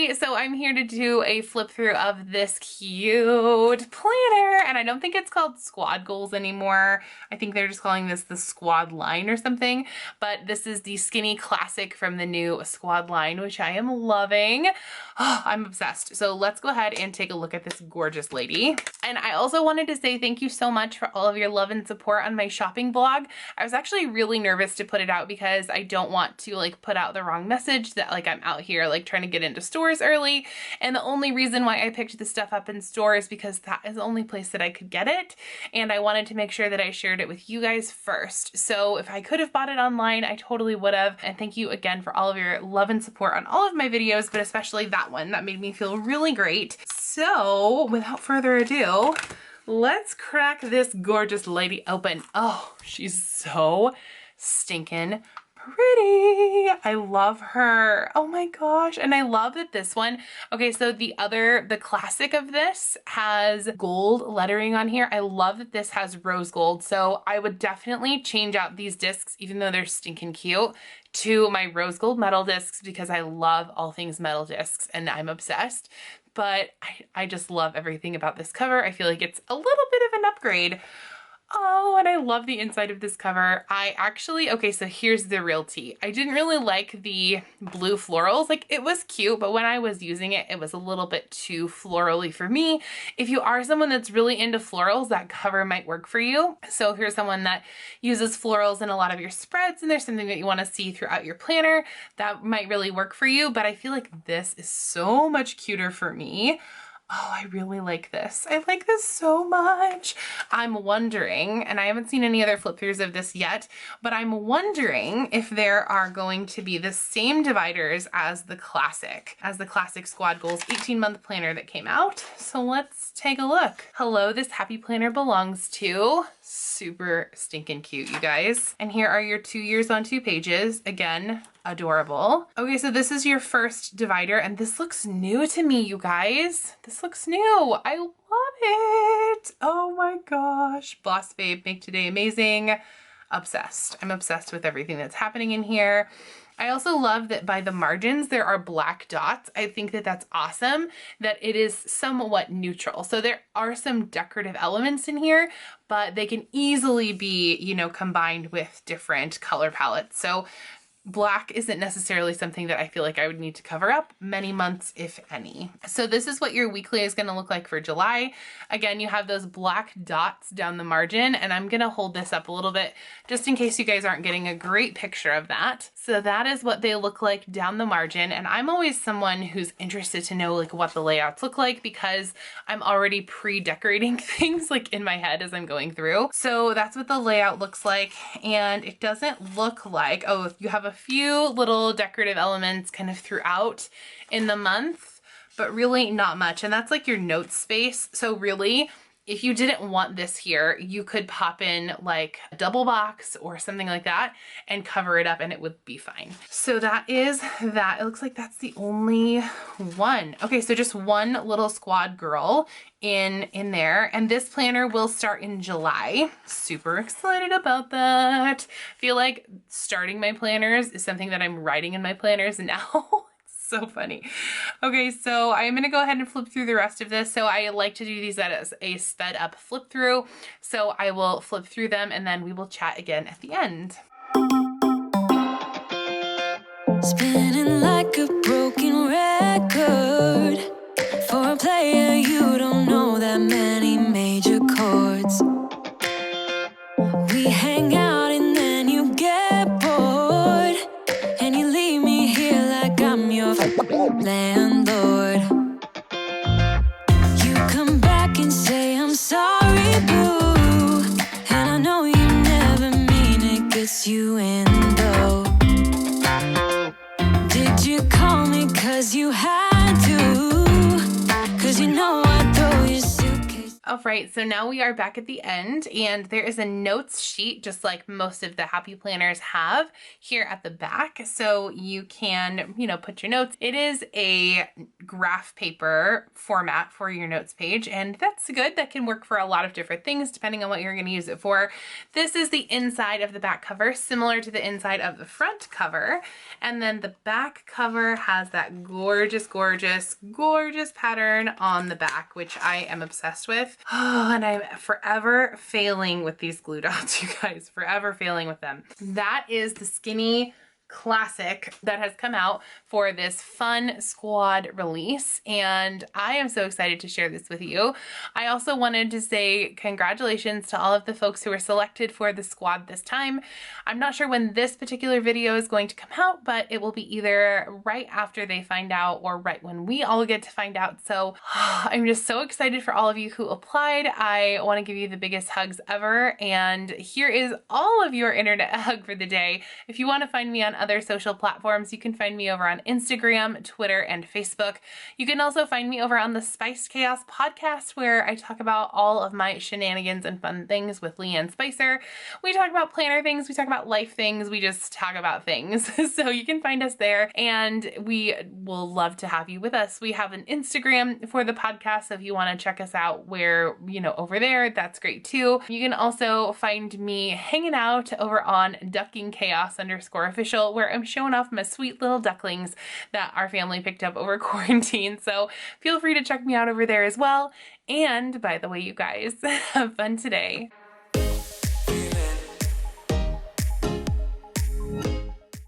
everybody. So I'm here to do a flip through of this cute planner, and I don't think it's called Squad Goals anymore. I think they're just calling this the Squad line or something, but this is the Skinny Classic from the new Squad line, which I am loving. Oh, I'm obsessed. So let's go ahead and take a look at this gorgeous lady. And I also wanted to say thank you so much for all of your love and support on my shopping blog. I was actually really nervous to put it out because I don't want to like put out the wrong message that like I'm out here like trying to get into stores early. And the only reason why I picked this stuff up in stores is because that is the only place that I could get it. And I wanted to make sure that I shared it with you guys first. So if I could have bought it online, I totally would have. And thank you again for all of your love and support on all of my videos, but especially that one. That made me feel really great. So without further ado, let's crack this gorgeous lady open. Oh, she's so stinking pretty. I love her. Oh my gosh. And I love that this one, okay, so the classic of this has gold lettering on here. I love that this has rose gold. So I would definitely change out these discs, even though they're stinking cute, to my rose gold metal discs because I love all things metal discs and I'm obsessed. But I just love everything about this cover. I feel like it's a little bit of an upgrade. Oh, and I love the inside of this cover. Okay, so here's the real tea. I didn't really like the blue florals. Like, it was cute, but when I was using it, it was a little bit too florally for me. If you are someone that's really into florals, that cover might work for you. So if you're someone that uses florals in a lot of your spreads and there's something that you want to see throughout your planner, that might really work for you. But I feel like this is so much cuter for me. Oh, I really like this. I like this so much. I'm wondering, and I haven't seen any other flip throughs of this yet, but I'm wondering if there are going to be the same dividers as the classic Squad Goals 18-month planner that came out. So let's take a look. Hello, this happy planner belongs to. Super stinking cute, you guys. And here are your 2 years on 2 pages. Again, adorable. Okay, so this is your first divider, and this looks new to me, you guys. This looks new. I love it. Oh my gosh. Boss Babe, make today amazing. Obsessed. I'm obsessed with everything that's happening in here. I also love that by the margins, there are black dots. I think that that's awesome, that it is somewhat neutral. So there are some decorative elements in here, but they can easily be, you know, combined with different color palettes. So black isn't necessarily something that I feel like I would need to cover up many months, if any. So this is what your weekly is going to look like for July. Again, you have those black dots down the margin, and I'm going to hold this up a little bit just in case you guys aren't getting a great picture of that. So that is what they look like down the margin. And I'm always someone who's interested to know like what the layouts look like because I'm already pre-decorating things like in my head as I'm going through. So that's what the layout looks like. And it doesn't look like, oh, you have a few little decorative elements kind of throughout in the month, but really not much. And that's like your notes space. So really, if you didn't want this here, you could pop in like a double box or something like that and cover it up and it would be fine. So that is that. It looks like that's the only one. Okay, so just one little squad girl in there. And this planner will start in July. Super excited about that. Feel like starting my planners is something that I'm writing in my planners now. So funny. Okay, so I'm gonna go ahead and flip through the rest of this. So I like to do these as a sped up flip through. So I will flip through them and then we will chat again at the end. Spinning like a broken record. For a player, you don't know that many major chords. We hang out and then you get bored. And you leave me here like I'm your landlord. You come back and say I'm sorry, boo. And I know you never mean it, gets you in though. Did you call me cause you had to? Cause you know I throw your suitcase. Of right, so now we are back at the end, and there is a notes sheet, just like most of the Happy Planners have here at the back. So you can, put your notes. It is a graph paper format for your notes page, and that's good. That can work for a lot of different things depending on what you're going to use it for. This is the inside of the back cover, similar to the inside of the front cover. And then the back cover has that gorgeous, gorgeous, gorgeous pattern on the back, which I am obsessed with. Oh, and I'm forever failing with these glue dots, you guys, forever failing with them. That is the Skinny Classic that has come out for this fun squad release, and I am so excited to share this with you. I also wanted to say congratulations to all of the folks who were selected for the squad this time. I'm not sure when this particular video is going to come out, but it will be either right after they find out or right when we all get to find out. So I'm just so excited for all of you who applied. I want to give you the biggest hugs ever, and here is all of your internet hug for the day. If you want to find me on other social platforms, you can find me over on Instagram, Twitter, and Facebook. You can also find me over on the Spiced Chaos podcast, where I talk about all of my shenanigans and fun things with Leanne Spicer. We talk about planner things, we talk about life things, we just talk about things. So you can find us there, and we will love to have you with us. We have an Instagram for the podcast, so if you want to check us out, where, over there, that's great too. You can also find me hanging out over on Ducking Chaos _official, where I'm showing off my sweet little ducklings that our family picked up over quarantine. So feel free to check me out over there as well. And by the way, you guys, have fun today.